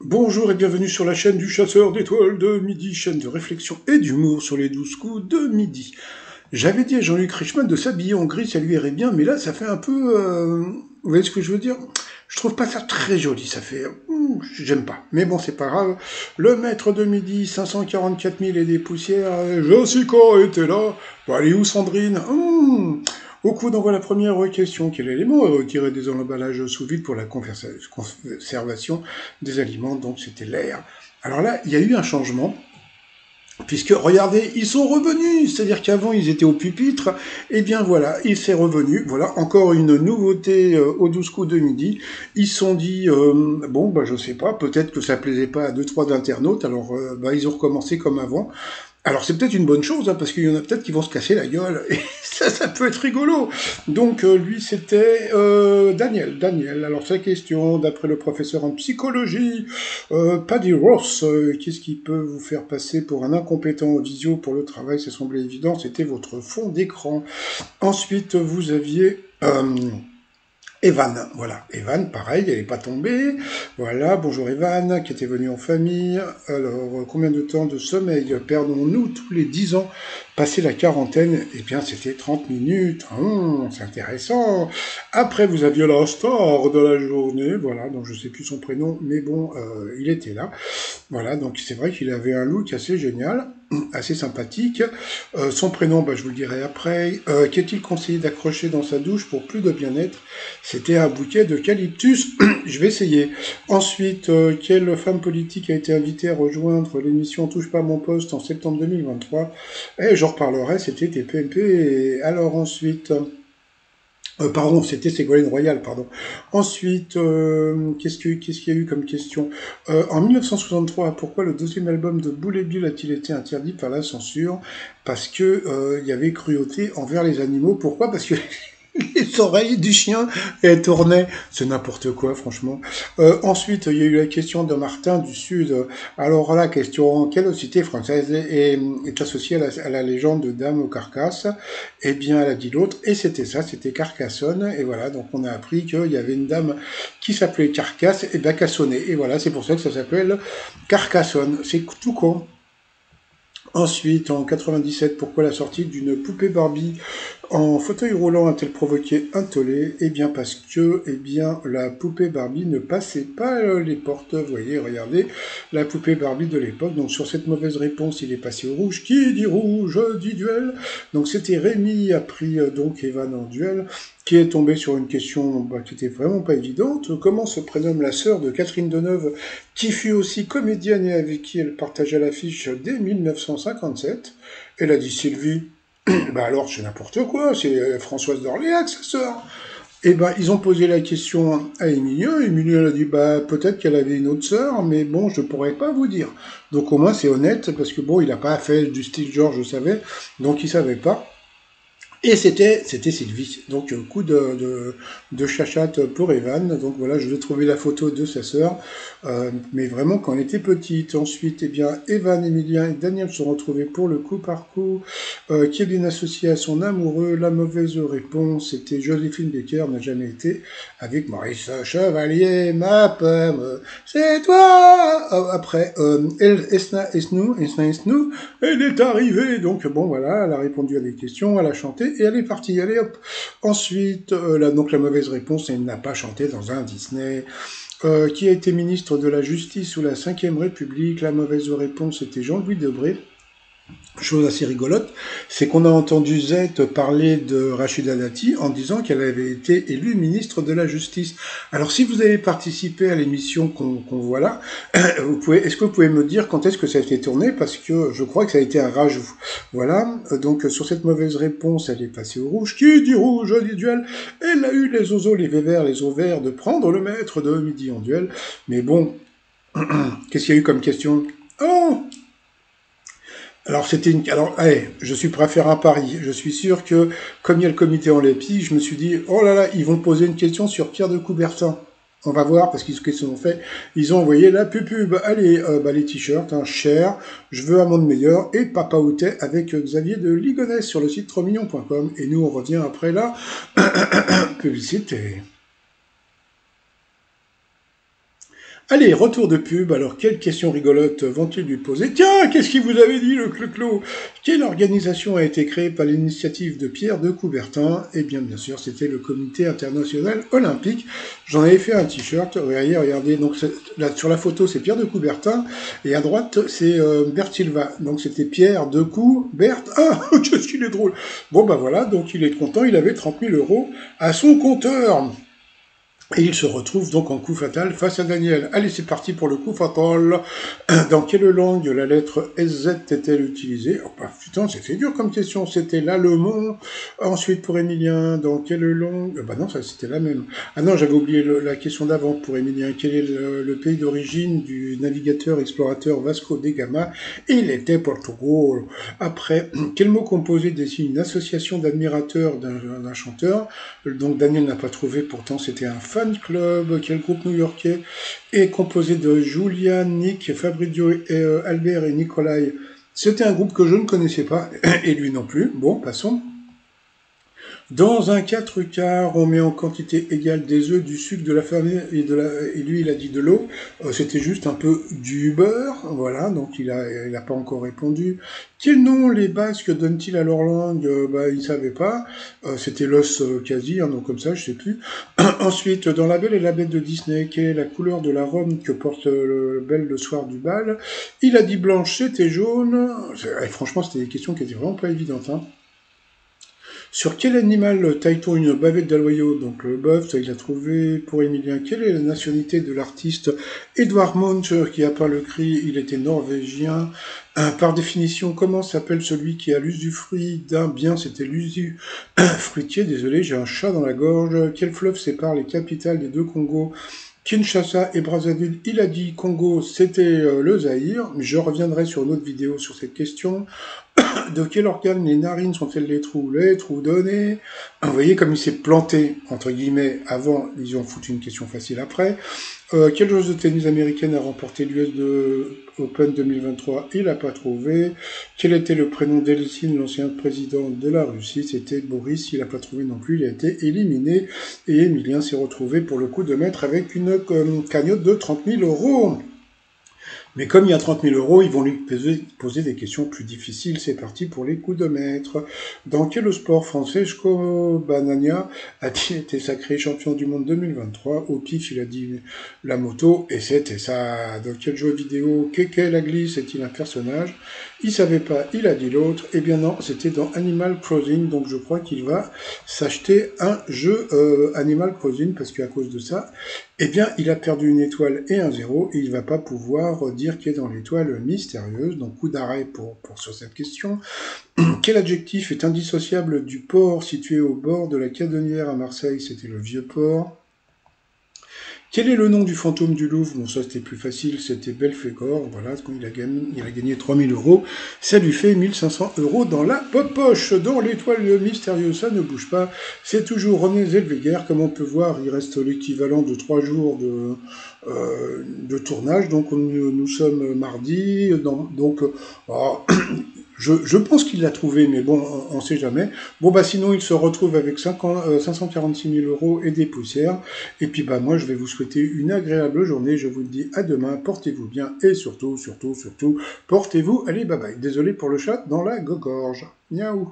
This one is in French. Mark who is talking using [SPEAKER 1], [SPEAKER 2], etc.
[SPEAKER 1] Bonjour et bienvenue sur la chaîne du chasseur d'étoiles de midi, chaîne de réflexion et d'humour sur les 12 coups de midi. J'avais dit à Jean-Luc Reichmann de s'habiller en gris, ça lui irait bien, mais là ça fait un peu... vous voyez ce que je veux dire? Je trouve pas ça très joli, ça fait... j'aime pas. Mais bon, c'est pas grave. Le maître de midi, 544 000 et des poussières, Jessica était là. Bon, elle est où Sandrine? Au coup d'envoi la première question, quel élément est retiré des emballages sous vide pour la conservation des aliments? Donc c'était l'air. Alors là, il y a eu un changement, puisque, regardez, ils sont revenus, c'est-à-dire qu'avant ils étaient au pupitre, et bien voilà, il s'est revenu, voilà, encore une nouveauté aux 12 coups de midi. Ils se sont dit, bon, bah je sais pas, peut-être que ça plaisait pas à deux trois internautes, alors bah, ils ont recommencé comme avant. Alors c'est peut-être une bonne chose, hein, parce qu'il y en a peut-être qui vont se casser la gueule, et ça peut être rigolo. Donc lui c'était Daniel. Daniel, alors sa question, d'après le professeur en psychologie, Paddy Ross, qu'est-ce qui peut vous faire passer pour un incompétent en visio pour le travail? Ça semblait évident, c'était votre fond d'écran. Ensuite vous aviez... Evan, voilà, Evan, pareil, elle n'est pas tombée. Voilà, bonjour Evan, qui était venu en famille. Alors, combien de temps de sommeil perdons-nous tous les 10 ans passé la quarantaine? Eh bien, c'était 30 minutes. C'est intéressant. Après, vous aviez la star de la journée, voilà, donc je sais plus son prénom, mais bon, il était là. Voilà, donc c'est vrai qu'il avait un look assez génial, assez sympathique. Son prénom, bah, je vous le dirai après. Qu'est-il conseillé d'accrocher dans sa douche pour plus de bien-être? C'était un bouquet d'eucalyptus. Je vais essayer. Ensuite, quelle femme politique a été invitée à rejoindre l'émission Touche pas à mon poste en septembre 2023? Et j'en reparlerai, c'était TPMP. Et alors ensuite... pardon, c'était Ségolène Royal, pardon. Ensuite, qu'est-ce qu'il y a eu comme question? En 1963, pourquoi le deuxième album de Boule Bill a-t-il été interdit par la censure? Parce que il y avait cruauté envers les animaux. Pourquoi? Parce que les oreilles du chien, elles tournaient. C'est n'importe quoi, franchement. Ensuite, il y a eu la question de Martin du Sud. Alors là, question, quelle cité française est associée à la légende de Dame aux Carcasses? Eh bien, elle a dit l'autre, et c'était ça, c'était Carcassonne. Et voilà, donc on a appris qu'il y avait une dame qui s'appelait Carcasse et bien cassonnée. Et voilà, c'est pour ça que ça s'appelle Carcassonne. C'est tout con. Ensuite, en 97, pourquoi la sortie d'une poupée Barbie en fauteuil roulant a-t-elle provoqué un tollé? Eh bien parce que la poupée Barbie ne passait pas les portes. Vous voyez, regardez, la poupée Barbie de l'époque. Donc sur cette mauvaise réponse, il est passé au rouge. Qui dit rouge dit duel. Donc c'était Rémi a pris donc Evan en duel, qui est tombé sur une question qui était vraiment pas évidente. Comment se prénomme la sœur de Catherine Deneuve, qui fut aussi comédienne et avec qui elle partagea l'affiche dès 1957? Elle a dit Sylvie. Bah alors, c'est n'importe quoi, c'est Françoise d'Orléac, sa sœur. Et ben, ils ont posé la question à Emilien. Emilien a dit, bah, peut-être qu'elle avait une autre sœur, mais bon, je pourrais pas vous dire. Donc, au moins, c'est honnête, parce que bon, il a pas fait du style George, je savais, donc il savait pas. Et c'était Sylvie. Donc coup de chachate pour Evan. Donc voilà, je vais trouver la photo de sa sœur, mais vraiment quand elle était petite. Ensuite, eh bien, Evan, Emilien et Daniel se sont retrouvés pour le coup par coup. Qui est bien associé à son amoureux? La mauvaise réponse, c'était Joséphine Baker n'a jamais été avec Maurice Chevalier, ma pomme, c'est toi. Après, Esnou, elle est arrivée. Donc bon voilà, elle a répondu à des questions, elle a chanté et elle est partie. Allez hop. Ensuite, donc la mauvaise réponse, elle n'a pas chanté dans un Disney. Qui a été ministre de la Justice sous la Ve République? La mauvaise réponse était Jean-Louis Debré. Chose assez rigolote, c'est qu'on a entendu Z parler de Rachida Dati en disant qu'elle avait été élue ministre de la Justice. Alors si vous avez participé à l'émission qu'on voit là, est-ce que vous pouvez me dire quand est-ce que ça a été tourné? Parce que je crois que ça a été un rajout. Voilà, donc sur cette mauvaise réponse, elle est passée au rouge. Qui dit rouge dit duel? Elle a eu les oiseaux, les vévères, les ovaires de prendre le maître de midi en duel. Mais bon, qu'est-ce qu'il y a eu comme question? Oh, alors c'était une. Alors, allez, je suis prêt à faire un pari. Je suis sûr que, comme il y a le comité en Lépi, je me suis dit, oh là là, ils vont poser une question sur Pierre de Coubertin. On va voir, parce qu'ils se sont fait. Ils ont envoyé la pub. Allez, les t-shirts, cher, je veux un monde meilleur, et Papa Outet avec Xavier de Ligonnès sur le site tromignon.com. Et nous, on revient après la publicité. Allez, retour de pub. Alors, quelle question rigolote vont-ils lui poser? Tiens, qu'est-ce qu'il vous avait dit, le Clo-Clo? Quelle organisation a été créée par l'initiative de Pierre de Coubertin? Eh bien sûr, c'était le Comité international olympique. J'en avais fait un t-shirt. Regardez. Donc, là, sur la photo, c'est Pierre de Coubertin. Et à droite, c'est Bert Silva. Donc, c'était Pierre de Coubert. Ah, qu'est-ce qu'il est drôle. Bon, bah voilà. Donc, il est content. Il avait 30 000 € à son compteur. Et il se retrouve donc en coup fatal face à Daniel. Allez, c'est parti pour le coup fatal. Dans quelle langue la lettre SZ est-elle utilisée? Oh, bah, putain, c'était dur comme question. C'était l'allemand. Ensuite, pour Emilien, dans quelle langue? Bah non, ça c'était la même. Ah non, j'avais oublié la question d'avant pour Emilien. Quel est le pays d'origine du navigateur explorateur Vasco da Gama? Il était Portugal. Après, quel mot composé désigne une association d'admirateurs d'un chanteur? Donc Daniel n'a pas trouvé, pourtant c'était un fan club. Quel groupe new-yorkais est composé de Julian, Nick, Fabrizio, Albert et Nikolai? C'était un groupe que je ne connaissais pas, et lui non plus. Bon, passons. Dans un 4 quarts, on met en quantité égale des œufs, du sucre, de la farine et lui il a dit de l'eau. C'était juste un peu du beurre, voilà, donc il a pas encore répondu. Quel nom les Basques donnent-ils à leur langue? Bah il savait pas. C'était l'os quasi, donc comme ça, je sais plus. Ensuite, dans La Belle et la Bête de Disney, quelle est la couleur de la robe que porte Belle le soir du bal? Il a dit blanche, c'était jaune. Franchement, c'était des questions qui étaient vraiment pas évidentes, hein. Sur quel animal taille-t-on une bavette d'aloyau? Donc le bœuf, ça il a trouvé. Pour Emilien, quelle est la nationalité de l'artiste Edvard Munch qui a peint le cri? Il était norvégien. Par définition, comment s'appelle celui qui a l'usufruit d'un bien? C'était l'usufruitier. Désolé, j'ai un chat dans la gorge. Quel fleuve sépare les capitales des deux Congos? Kinshasa et Brazzaville? Il a dit Congo, c'était le Zaïre. Je reviendrai sur une autre vidéo sur cette question. De quel organe les narines sont-elles les trous? Les trous donnés. Vous voyez comme il s'est planté, entre guillemets, avant, ils ont foutu une question facile après. Quelle joueuse de tennis américaine a remporté l'US Open 2023? Il n'a pas trouvé. Quel était le prénom d'Eltsine, l'ancien président de la Russie? C'était Boris, il n'a pas trouvé non plus, il a été éliminé. Et Emilien s'est retrouvé pour le coup de maître avec une cagnotte de 30 000 €. Mais comme il y a 30 000 €, ils vont lui poser des questions plus difficiles. C'est parti pour les coups de maître. Dans quel sport Francesco Banania a-t-il été sacré champion du monde 2023? Au pif, il a dit la moto, et c'était ça. Dans quel jeu vidéo Keke la glisse est-il un personnage? Il savait pas, il a dit l'autre. Eh bien non, c'était dans Animal Crossing, donc je crois qu'il va s'acheter un jeu Animal Crossing, parce qu'à cause de ça, eh bien, il a perdu une étoile et un 0, et il va pas pouvoir dire qui est dans l'étoile mystérieuse. Donc, coup d'arrêt sur cette question. Quel adjectif est indissociable du port situé au bord de la Cadonnière à Marseille? C'était le vieux port. Quel est le nom du fantôme du Louvre? Bon, ça c'était plus facile, c'était Belphégor. Voilà, il a gagné 3 000 €. Ça lui fait 1 500 € dans la poche. Dans l'étoile mystérieuse, ça ne bouge pas. C'est toujours René Zellweger. Comme on peut voir, il reste l'équivalent de 3 jours de tournage. Donc nous sommes mardi. Je pense qu'il l'a trouvé, mais bon, on ne sait jamais. Bon, bah sinon, il se retrouve avec 546 000 € et des poussières. Et puis, bah moi, je vais vous souhaiter une agréable journée. Je vous dis à demain. Portez-vous bien et surtout, portez-vous. Allez, bye bye. Désolé pour le chat dans la gorge. Miaou.